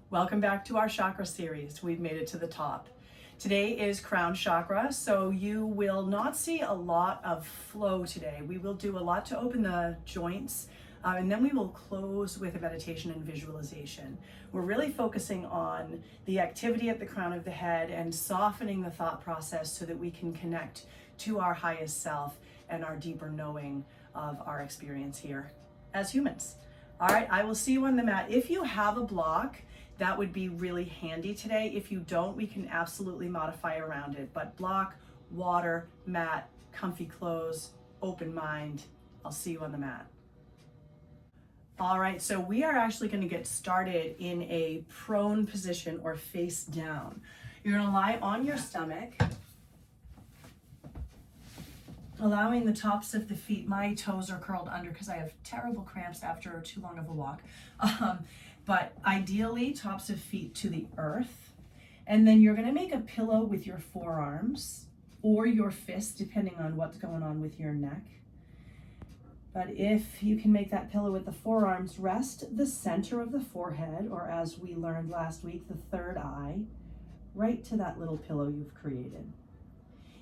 Welcome back to our chakra series. We've made it to the top. Today is crown chakra, so you will not see a lot of flow today. We will do a lot to open the joints, and then we will close with a meditation and visualization. We're really focusing on the activity at the crown of the head and softening the thought process so that we can connect to our highest self and our deeper knowing of our experience here as humans. All right, I will see you on the mat. If you have a block, that would be really handy today. If you don't, we can absolutely modify around it. But block, water, mat, comfy clothes, open mind. I'll see you on the mat. All right, so we are actually going to get started in a prone position or face down. You're going to lie on your stomach, allowing the tops of the feet. My toes are curled under because I have terrible cramps after too long of a walk. But ideally, tops of feet to the earth. And then you're gonna make a pillow with your forearms or your fists, depending on what's going on with your neck. But if you can make that pillow with the forearms, rest the center of the forehead, or as we learned last week, the third eye, right to that little pillow you've created.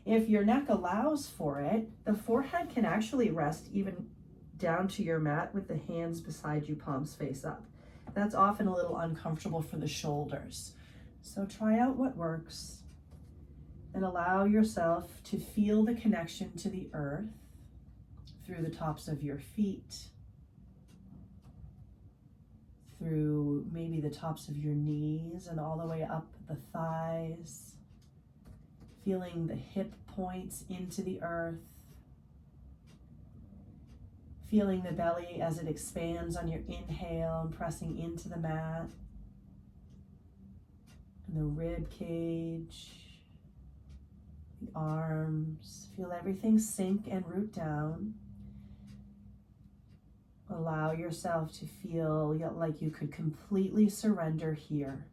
If your neck allows for it, the forehead can actually rest even down to your mat with the hands beside you, palms face up. That's often a little uncomfortable for the shoulders. So try out what works and allow yourself to feel the connection to the earth through the tops of your feet, through maybe the tops of your knees and all the way up the thighs, feeling the hip points into the earth, feeling the belly as it expands on your inhale and pressing into the mat, and the rib cage, the arms. Feel everything sink and root down. Allow yourself to feel like you could completely surrender here,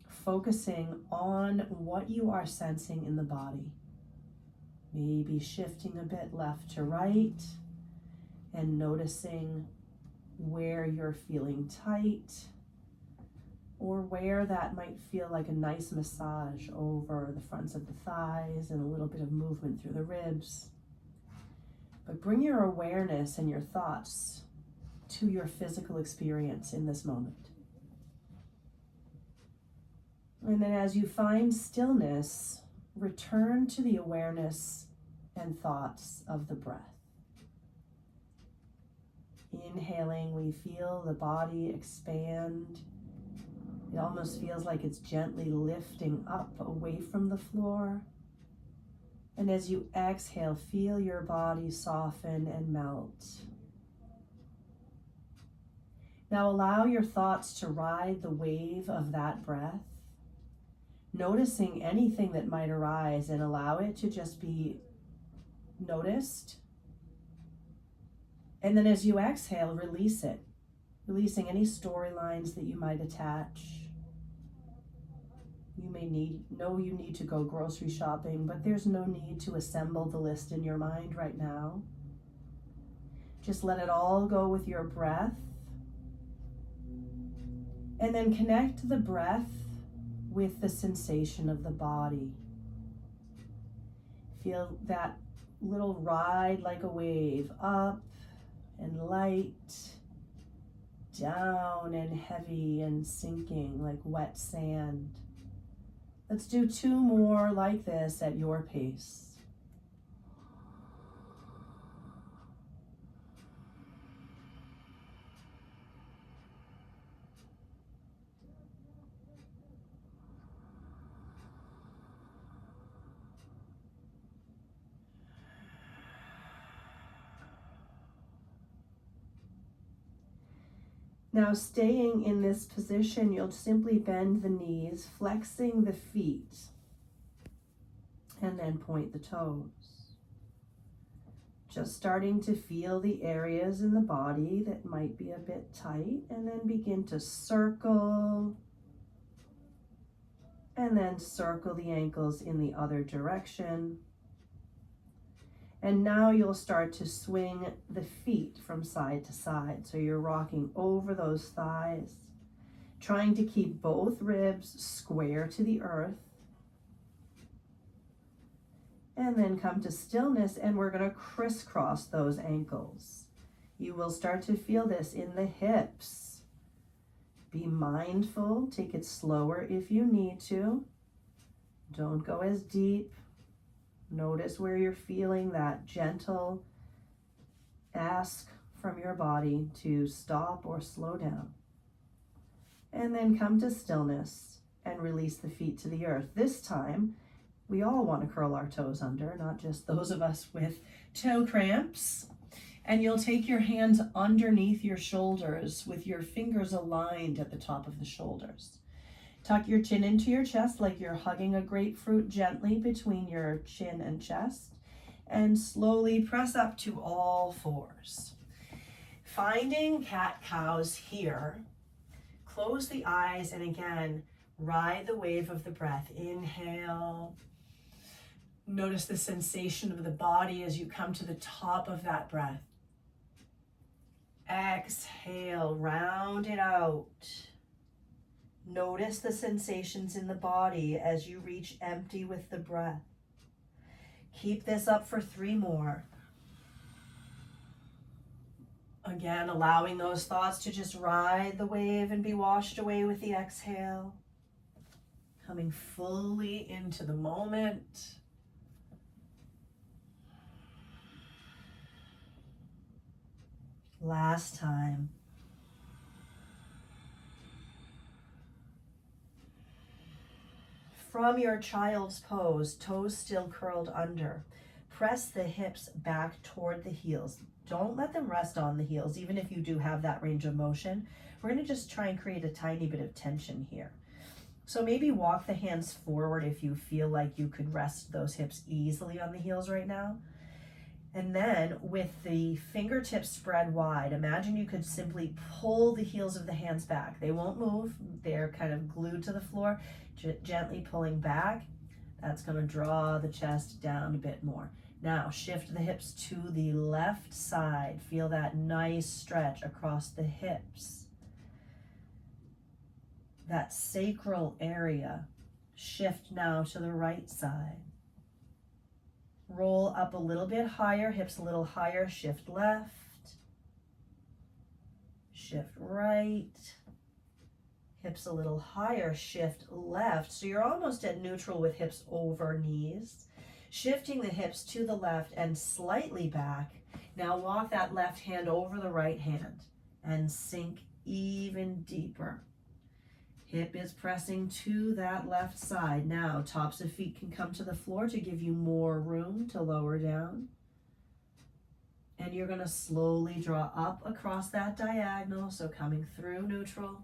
focusing on what you are sensing in the body. Maybe shifting a bit left to right and noticing where you're feeling tight or where that might feel like a nice massage over the fronts of the thighs and a little bit of movement through the ribs. But bring your awareness and your thoughts to your physical experience in this moment. And then as you find stillness, return to the awareness and thoughts of the breath. Inhaling, we feel the body expand. It almost feels like it's gently lifting up away from the floor. And as you exhale, feel your body soften and melt. Now allow your thoughts to ride the wave of that breath, noticing anything that might arise, and allow it to just be noticed. And then as you exhale, release it, releasing any storylines that you might attach. You may know you need to go grocery shopping, but there's no need to assemble the list in your mind right now. Just let it all go with your breath. And then connect the breath with the sensation of the body. Feel that little ride like a wave, up and light, down and heavy and sinking like wet sand. Let's do 2 more like this at your pace. Now, staying in this position, you'll simply bend the knees, flexing the feet, and then point the toes. Just starting to feel the areas in the body that might be a bit tight, and then begin to circle, and then circle the ankles in the other direction. And now you'll start to swing the feet from side to side. So you're rocking over those thighs, trying to keep both ribs square to the earth. And then come to stillness, and we're going to crisscross those ankles. You will start to feel this in the hips. Be mindful, take it slower if you need to. Don't go as deep. Notice where you're feeling that gentle ask from your body to stop or slow down. And then come to stillness and release the feet to the earth. This time, we all want to curl our toes under, not just those of us with toe cramps. And you'll take your hands underneath your shoulders with your fingers aligned at the top of the shoulders. Tuck your chin into your chest like you're hugging a grapefruit gently between your chin and chest. And slowly press up to all fours. Finding cat-cows here. Close the eyes and again, ride the wave of the breath. Inhale. Notice the sensation of the body as you come to the top of that breath. Exhale, round it out. Notice the sensations in the body as you reach empty with the breath. Keep this up for 3 more. Again, allowing those thoughts to just ride the wave and be washed away with the exhale. Coming fully into the moment. Last time. From your child's pose, toes still curled under, press the hips back toward the heels. Don't let them rest on the heels, even if you do have that range of motion. We're going to just try and create a tiny bit of tension here. So maybe walk the hands forward if you feel like you could rest those hips easily on the heels right now. And then with the fingertips spread wide, imagine you could simply pull the heels of the hands back. They won't move. They're kind of glued to the floor, gently pulling back. That's going to draw the chest down a bit more. Now shift the hips to the left side. Feel that nice stretch across the hips. That sacral area. Shift now to the right side. Roll up a little bit higher, hips a little higher, shift left, shift right, hips a little higher, shift left. So you're almost at neutral with hips over knees. Shifting the hips to the left and slightly back. Now walk that left hand over the right hand and sink even deeper. Hip is pressing to that left side. Now, tops of feet can come to the floor to give you more room to lower down. And you're going to slowly draw up across that diagonal, so coming through neutral.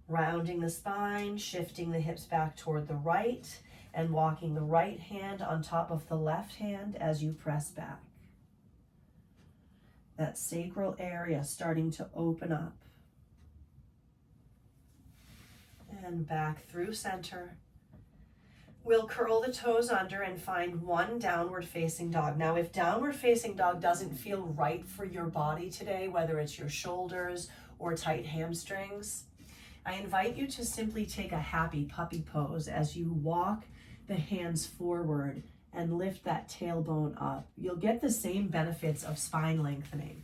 Rounding the spine, shifting the hips back toward the right, and walking the right hand on top of the left hand as you press back. That sacral area starting to open up. And back through center. We'll curl the toes under and find one downward facing dog. Now, if downward facing dog doesn't feel right for your body today, whether it's your shoulders or tight hamstrings, I invite you to simply take a happy puppy pose as you walk the hands forward and lift that tailbone up. You'll get the same benefits of spine lengthening.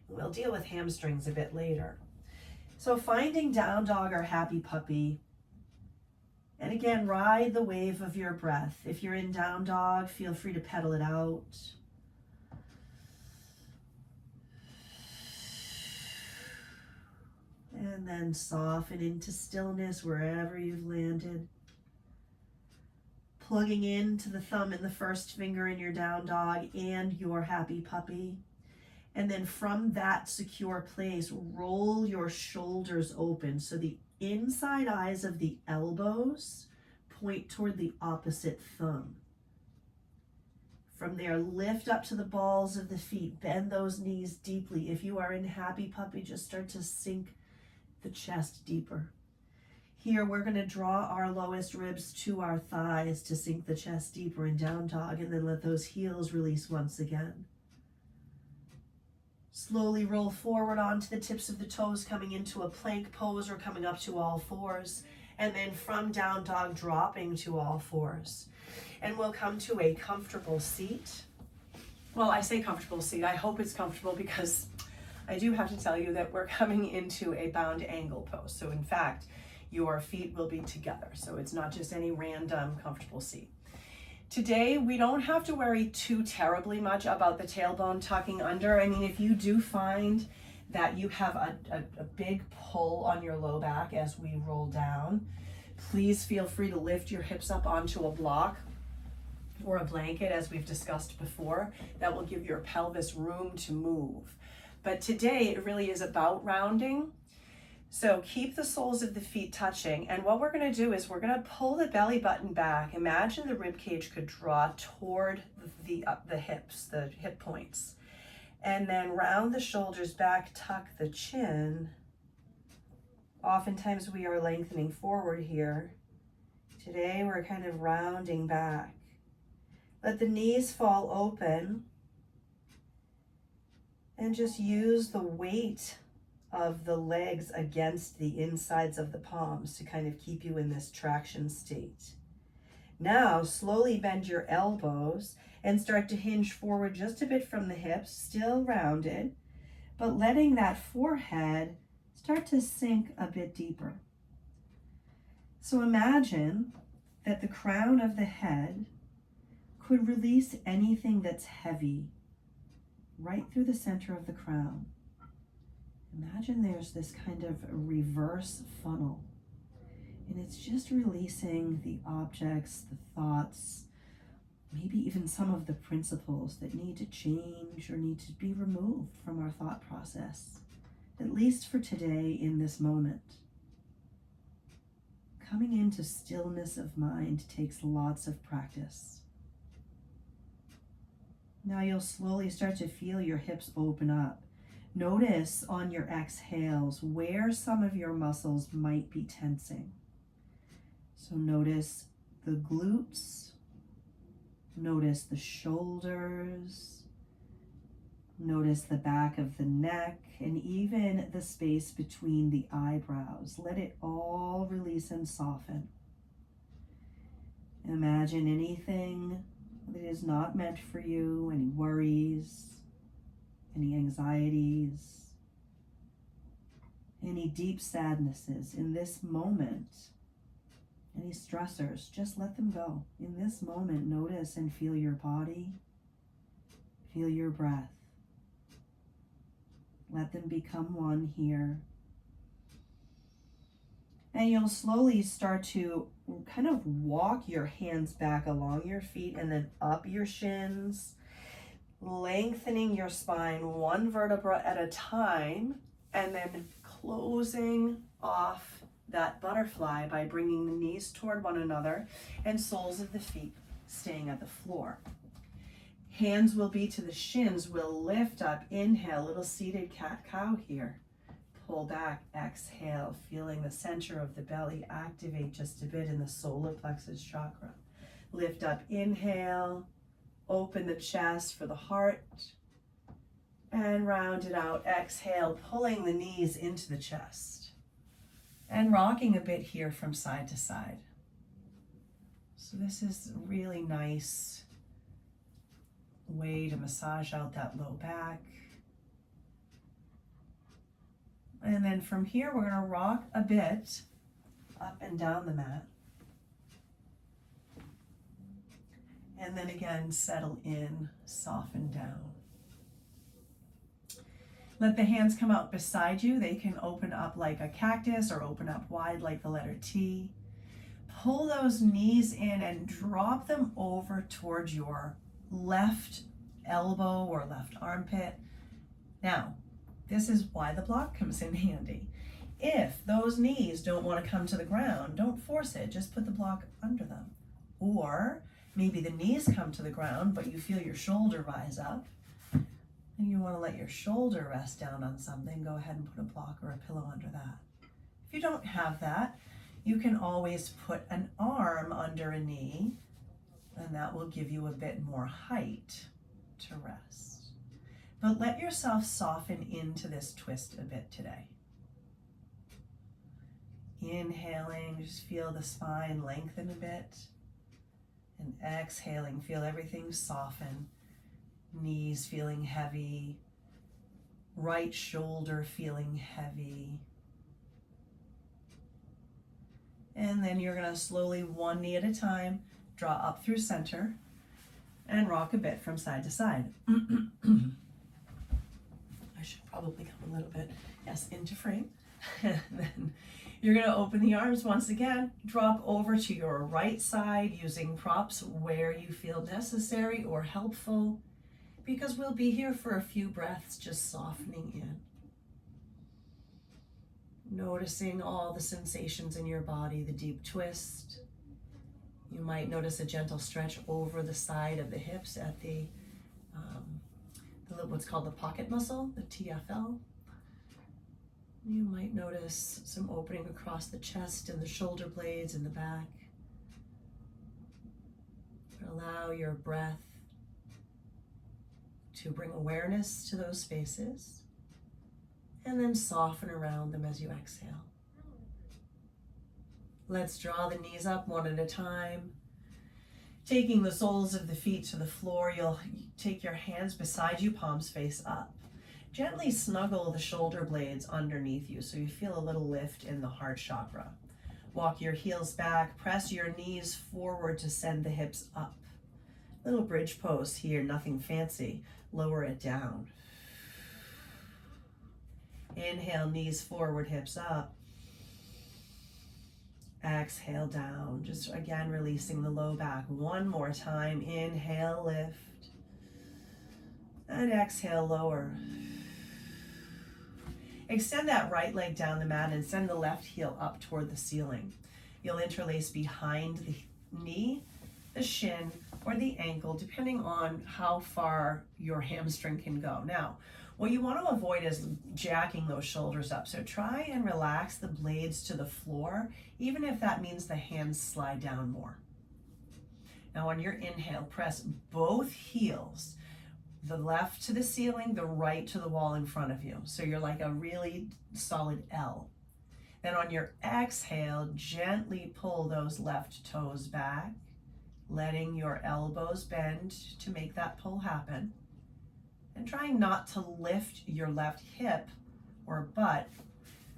We'll deal with hamstrings a bit later. So finding down dog or happy puppy, and again, ride the wave of your breath. If you're in down dog, feel free to pedal it out. And then soften into stillness wherever you've landed. Plugging into the thumb and the first finger in your down dog and your happy puppy. And then from that secure place, roll your shoulders open so the inside eyes of the elbows point toward the opposite thumb. From there, lift up to the balls of the feet, bend those knees deeply. If you are in happy puppy, just start to sink the chest deeper. Here, we're going to draw our lowest ribs to our thighs to sink the chest deeper in down dog, and then let those heels release once again. Slowly roll forward onto the tips of the toes, coming into a plank pose or coming up to all fours. And then from down dog, dropping to all fours. And we'll come to a comfortable seat. Well, I say comfortable seat. I hope it's comfortable because I do have to tell you that we're coming into a bound angle pose. So in fact, your feet will be together. So it's not just any random comfortable seat. Today, we don't have to worry too terribly much about the tailbone tucking under. I mean, if you do find that you have a big pull on your low back as we roll down, please feel free to lift your hips up onto a block or a blanket, as we've discussed before. That will give your pelvis room to move. But today, it really is about rounding. So keep the soles of the feet touching, and what we're going to do is we're going to pull the belly button back. Imagine the rib cage could draw toward the hips, the hip points, and then round the shoulders back, tuck the chin. Oftentimes we are lengthening forward here. Today we're kind of rounding back. Let the knees fall open, and just use the weight of the legs against the insides of the palms to kind of keep you in this traction state. Now, slowly bend your elbows and start to hinge forward just a bit from the hips, still rounded, but letting that forehead start to sink a bit deeper. So imagine that the crown of the head could release anything that's heavy right through the center of the crown. Imagine there's this kind of reverse funnel, and it's just releasing the objects, the thoughts, maybe even some of the principles that need to change or need to be removed from our thought process, at least for today in this moment. Coming into stillness of mind takes lots of practice. Now you'll slowly start to feel your hips open up. Notice on your exhales where some of your muscles might be tensing. So notice the glutes, notice the shoulders, notice the back of the neck, and even the space between the eyebrows. Let it all release and soften. Imagine anything that is not meant for you, any worries, any anxieties, any deep sadnesses in this moment, any stressors, just let them go. In this moment, notice and feel your body, feel your breath. Let them become one here. And you'll slowly start to kind of walk your hands back along your feet and then up your shins, lengthening your spine one vertebra at a time, and then closing off that butterfly by bringing the knees toward one another and soles of the feet staying at the floor. Hands will be to the shins. We'll lift up, inhale, little seated cat-cow here. Pull back, exhale, feeling the center of the belly activate just a bit in the solar plexus chakra. Lift up, inhale, open the chest for the heart, and round it out. Exhale, pulling the knees into the chest, and rocking a bit here from side to side. So this is a really nice way to massage out that low back. And then from here, we're going to rock a bit up and down the mat. And then again, settle in, soften down. Let the hands come out beside you. They can open up like a cactus or open up wide like the letter T. Pull those knees in and drop them over towards your left elbow or left armpit. Now, this is why the block comes in handy. If those knees don't want to come to the ground, don't force it. Just put the block under them. Or maybe the knees come to the ground, but you feel your shoulder rise up, and you want to let your shoulder rest down on something, go ahead and put a block or a pillow under that. If you don't have that, You can always put an arm under a knee, and that will give you a bit more height to rest. But let yourself soften into this twist a bit today. Inhaling, just feel the spine lengthen a bit. And exhaling, feel everything soften. Knees feeling heavy. Right shoulder feeling heavy. And then you're going to slowly, one knee at a time, draw up through center and rock a bit from side to side. I should probably come a little bit, yes, into frame. And then you're going to open the arms once again, drop over to your right side using props where you feel necessary or helpful, because we'll be here for a few breaths just softening in. Noticing all the sensations in your body, the deep twist. You might notice a gentle stretch over the side of the hips at the what's called the pocket muscle, the TFL. You might notice some opening across the chest and the shoulder blades in the back. Allow your breath to bring awareness to those spaces, and then soften around them as you exhale. Let's draw the knees up one at a time. Taking the soles of the feet to the floor, you'll take your hands beside you, palms face up. Gently snuggle the shoulder blades underneath you so you feel a little lift in the heart chakra. Walk your heels back, press your knees forward to send the hips up. Little bridge pose here, nothing fancy. Lower it down. Inhale, knees forward, hips up. Exhale down, just again releasing the low back. One more time, inhale, lift. And exhale, lower. Extend that right leg down the mat and send the left heel up toward the ceiling. You'll interlace behind the knee, the shin, or the ankle, depending on how far your hamstring can go. Now, what you want to avoid is jacking those shoulders up. So try and relax the blades to the floor, even if that means the hands slide down more. Now on your inhale, press both heels, the left to the ceiling, the right to the wall in front of you. So you're like a really solid L. Then on your exhale, gently pull those left toes back, letting your elbows bend to make that pull happen. And trying not to lift your left hip or butt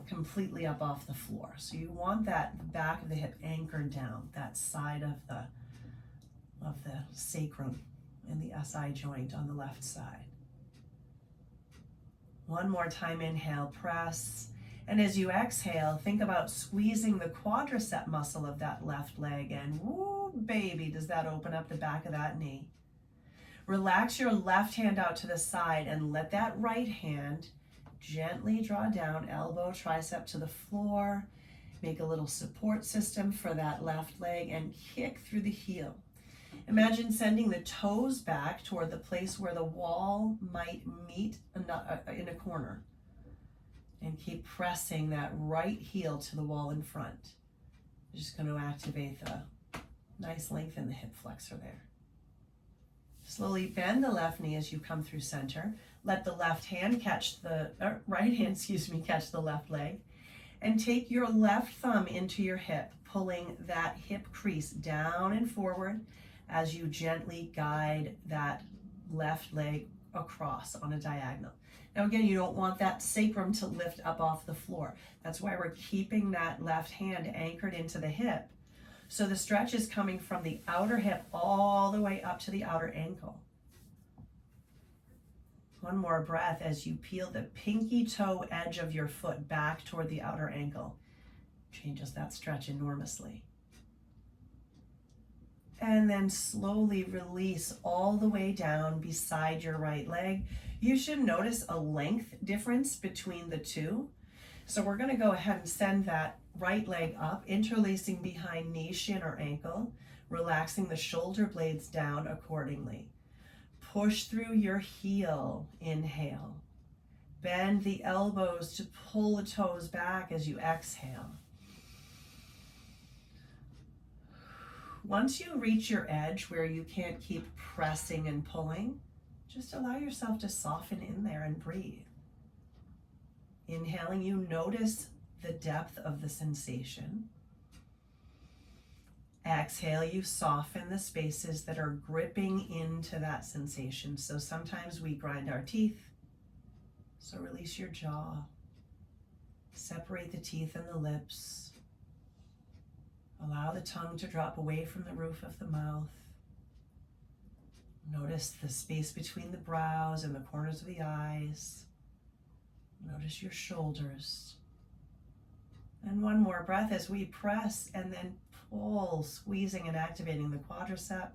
completely up off the floor. So you want that back of the hip anchored down, that side of the sacrum and the SI joint on the left side. One more time, inhale, press. And as you exhale, think about squeezing the quadricep muscle of that left leg, and woo, baby, does that open up the back of that knee. Relax your left hand out to the side and let that right hand gently draw down, elbow, tricep to the floor. Make a little support system for that left leg and kick through the heel. Imagine sending the toes back toward the place where the wall might meet in a corner. And keep pressing that right heel to the wall in front. You're just going to activate the nice length in the hip flexor there. Slowly bend the left knee as you come through center. Let the left hand catch the, right hand, catch the left leg. And take your left thumb into your hip, pulling that hip crease down and forward as you gently guide that left leg across on a diagonal. Now again, you don't want that sacrum to lift up off the floor. That's why we're keeping that left hand anchored into the hip. So the stretch is coming from the outer hip all the way up to the outer ankle. One more breath as you peel the pinky toe edge of your foot back toward the outer ankle. Changes that stretch enormously. And then slowly release all the way down beside your right leg. You should notice a length difference between the two. So we're going to go ahead and send that right leg up, interlacing behind knee, shin, or ankle, relaxing the shoulder blades down accordingly. Push through your heel, inhale. Bend the elbows to pull the toes back as you exhale. Once you reach your edge where you can't keep pressing and pulling, just allow yourself to soften in there and breathe. Inhaling, you notice the depth of the sensation. Exhale, you soften the spaces that are gripping into that sensation. So sometimes we grind our teeth, so release your jaw. Separate the teeth and the lips. Allow the tongue to drop away from the roof of the mouth. Notice the space between the brows and the corners of the eyes. Notice your shoulders. And one more breath as we press and then pull, squeezing and activating the quadricep.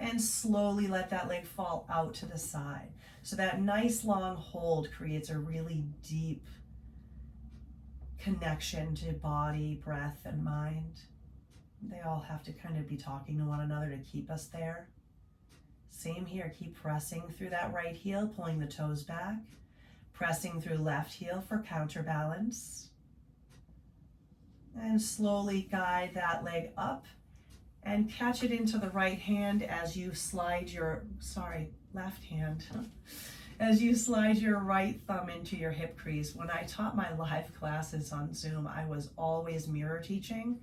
And slowly let that leg fall out to the side. So that nice long hold creates a really deep connection to body, breath, and mind. They all have to kind of be talking to one another to keep us there. Same here, keep pressing through that right heel, pulling the toes back. Pressing through left heel for counterbalance. And slowly guide that leg up and catch it into the right hand as you slide your, left hand, as you slide your right thumb into your hip crease. When I taught my live classes on Zoom, I was always mirror teaching,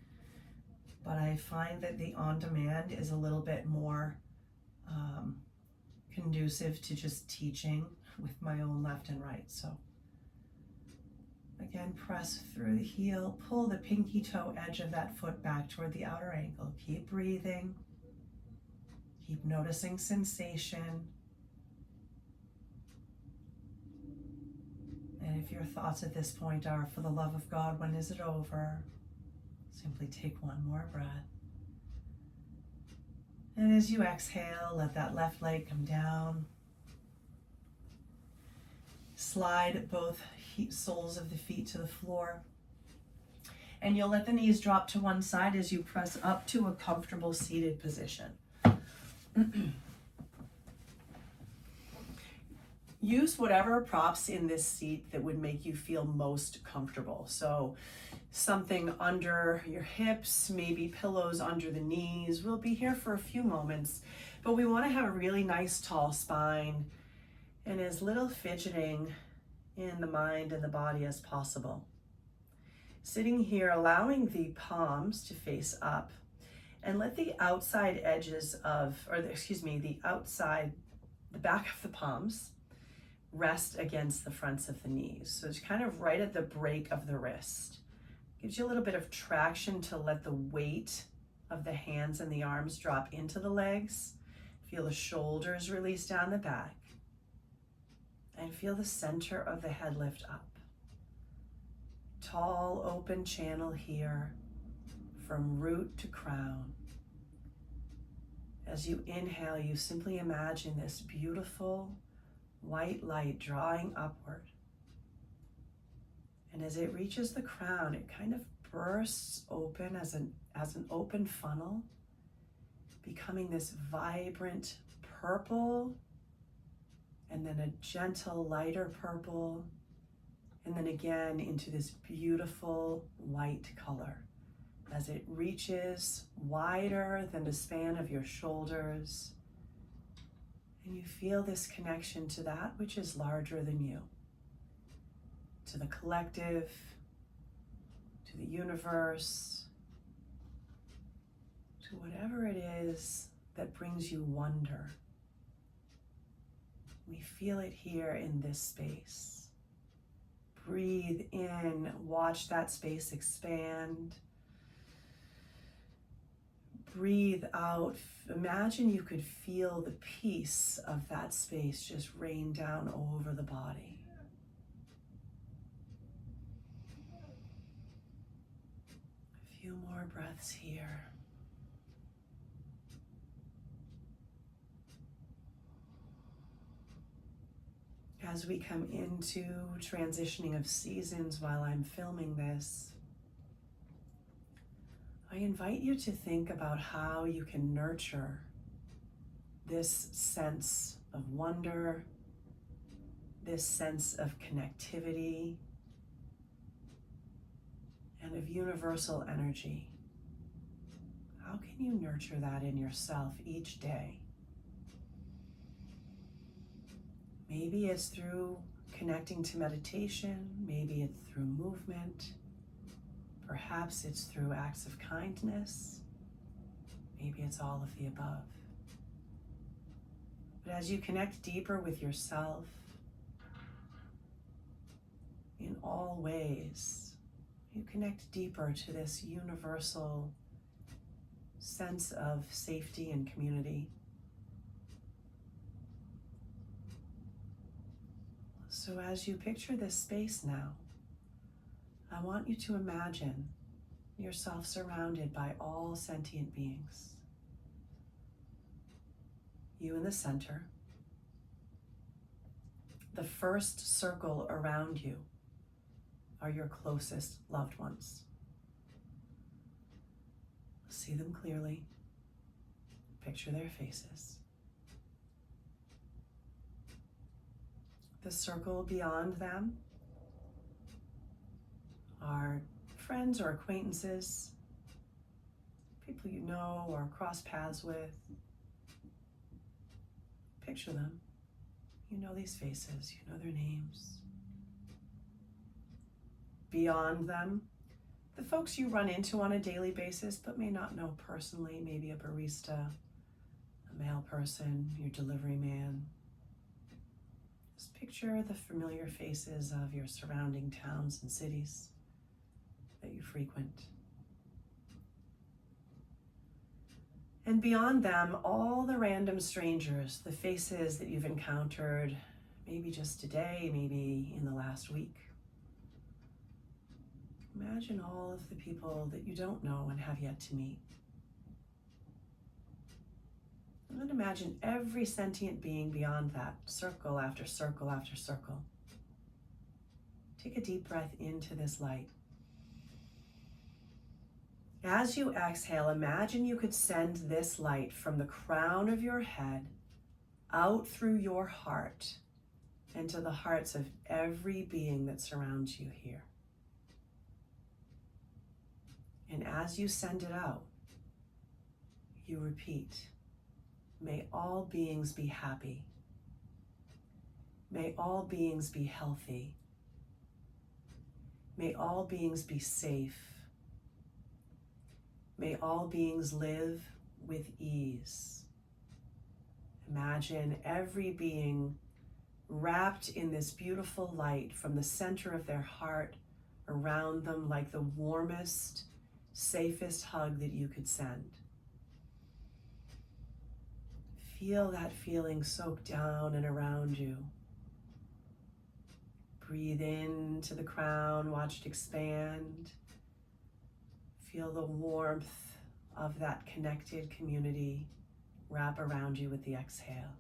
but I find that the on-demand is a little bit more conducive to just teaching with my own left and right. So again, press through the heel, pull the pinky toe edge of that foot back toward the outer ankle. Keep breathing. Keep noticing sensation. And if your thoughts at this point are, for the love of God, when is it over? Simply take one more breath. And as you exhale, let that left leg come down. Slide both soles of the feet to the floor. And you'll let the knees drop to one side as you press up to a comfortable seated position. Use whatever props in this seat that would make you feel most comfortable. So something under your hips, maybe pillows under the knees. We'll be here for a few moments, but we want to have a really nice tall spine and as little fidgeting in the mind and the body as possible. Sitting here, allowing the palms to face up, and let the outside edges of, the back of the palms rest against the fronts of the knees. So it's kind of right at the break of the wrist. Gives you a little bit of traction to let the weight of the hands and the arms drop into the legs. Feel the shoulders release down the back. And feel the center of the head lift up. Tall, open channel here from root to crown. As you inhale, you simply imagine this beautiful white light drawing upward. And as it reaches the crown, it kind of bursts open as an open funnel, becoming this vibrant purple, and then a gentle lighter purple, and then again into this beautiful white color as it reaches wider than the span of your shoulders. And you feel this connection to that which is larger than you, to the collective, to the universe, to whatever it is that brings you wonder. We feel it here in this space. Breathe in, watch that space expand. Breathe out. Imagine you could feel the peace of that space just rain down over the body. A few more breaths here. As we come into transitioning of seasons while I'm filming this, I invite you to think about how you can nurture this sense of wonder, this sense of connectivity, and of universal energy. How can you nurture that in yourself each day? Maybe it's through connecting to meditation, maybe it's through movement, perhaps it's through acts of kindness, maybe it's all of the above. But as you connect deeper with yourself, in all ways, you connect deeper to this universal sense of safety and community. So as you picture this space now, I want you to imagine yourself surrounded by all sentient beings. You in the center. The first circle around you are your closest loved ones. See them clearly. Picture their faces. The circle beyond them are friends or acquaintances, people you know or cross paths with. Picture them. You know these faces, you know their names. Beyond them, the folks you run into on a daily basis but may not know personally, maybe a barista, a mail person, your delivery man. Just picture the familiar faces of your surrounding towns and cities that you frequent. And beyond them, all the random strangers, the faces that you've encountered, maybe just today, maybe in the last week. Imagine all of the people that you don't know and have yet to meet. And then imagine every sentient being beyond that, circle after circle after circle. Take a deep breath into this light. As you exhale, imagine you could send this light from the crown of your head out through your heart into the hearts of every being that surrounds you here. And as you send it out, you repeat, may all beings be happy. May all beings be healthy. May all beings be safe. May all beings live with ease. Imagine every being wrapped in this beautiful light from the center of their heart around them like the warmest, safest hug that you could send. Feel that feeling soak down and around you. Breathe into the crown, watch it expand. Feel the warmth of that connected community wrap around you with the exhale.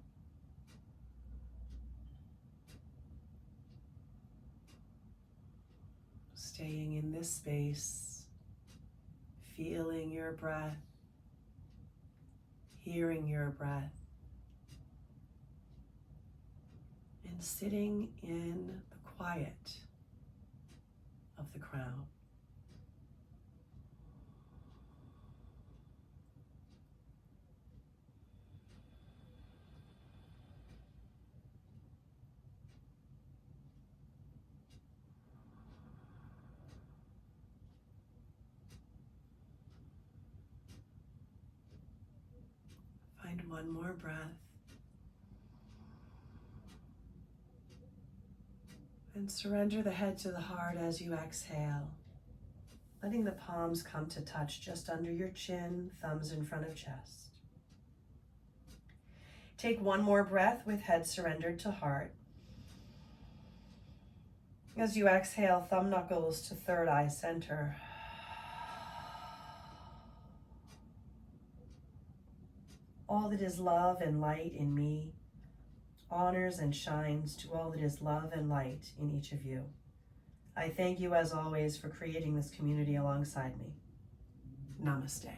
Staying in this space, feeling your breath, hearing your breath, and sitting in the quiet of the crown. Find one more breath. And surrender the head to the heart as you exhale, letting the palms come to touch just under your chin, thumbs in front of chest. Take one more breath with head surrendered to heart. As you exhale, thumb knuckles to third eye center. All that is love and light in me honors and shines to all that is love and light in each of you. I thank you as always for creating this community alongside me. Namaste.